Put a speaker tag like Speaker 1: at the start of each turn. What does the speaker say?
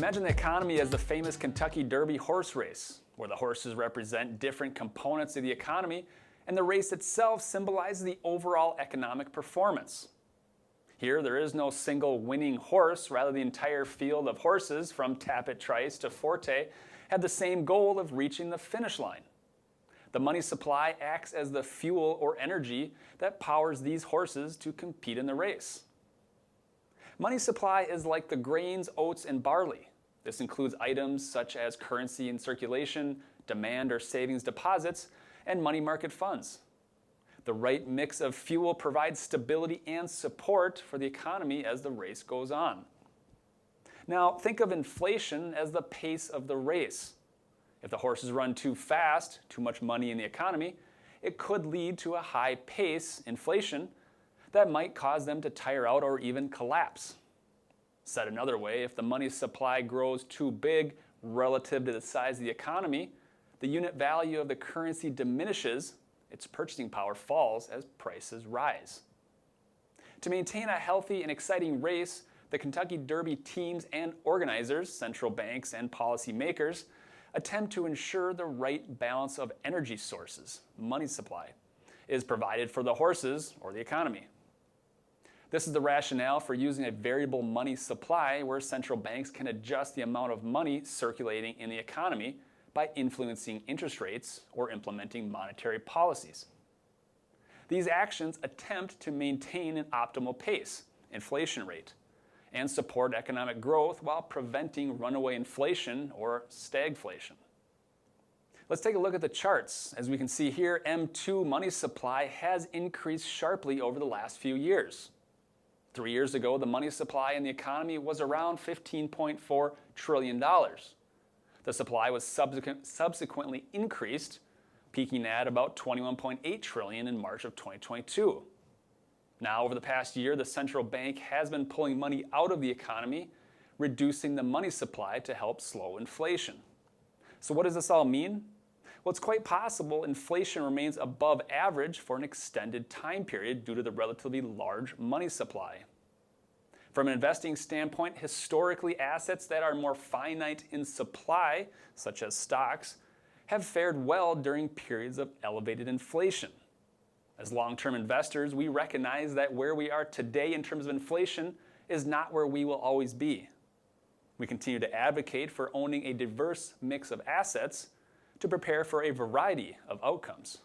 Speaker 1: Imagine the economy as the famous Kentucky Derby horse race, where the horses represent different components of the economy, and the race itself symbolizes the overall economic performance. Here, there is no single winning horse, rather the entire field of horses from Tapit Trice to Forte had the same goal of reaching the finish line. The money supply acts as the fuel or energy that powers these horses to compete in the race. Money supply is like the grains, oats, and barley. This includes items such as currency in circulation, demand or savings deposits, and money market funds. The right mix of fuel provides stability and support for the economy as the race goes on. Now, think of inflation as the pace of the race. If the horses run too fast, too much money in the economy, it could lead to a high pace, inflation, that might cause them to tire out or even collapse. Said another way, if the money supply grows too big relative to the size of the economy, the unit value of the currency diminishes, its purchasing power falls as prices rise. To maintain a healthy and exciting race, the Kentucky Derby teams and organizers, central banks and policymakers, attempt to ensure the right balance of energy sources, money supply, is provided for the horses or the economy. This is the rationale for using a variable money supply where central banks can adjust the amount of money circulating in the economy by influencing interest rates or implementing monetary policies. These actions attempt to maintain an optimal pace, inflation rate, and support economic growth while preventing runaway inflation or stagflation. Let's take a look at the charts. As we can see here, M2 money supply has increased sharply over the last few years. 3 years ago, the money supply in the economy was around $15.4 trillion. The supply was subsequently increased, peaking at about $21.8 trillion in March of 2022. Now, over the past year, the central bank has been pulling money out of the economy, reducing the money supply to help slow inflation. So what does this all mean? Well, it's quite possible inflation remains above average for an extended time period due to the relatively large money supply. From an investing standpoint, historically, assets that are more finite in supply, such as stocks, have fared well during periods of elevated inflation. As long-term investors, we recognize that where we are today in terms of inflation is not where we will always be. We continue to advocate for owning a diverse mix of assets to prepare for a variety of outcomes.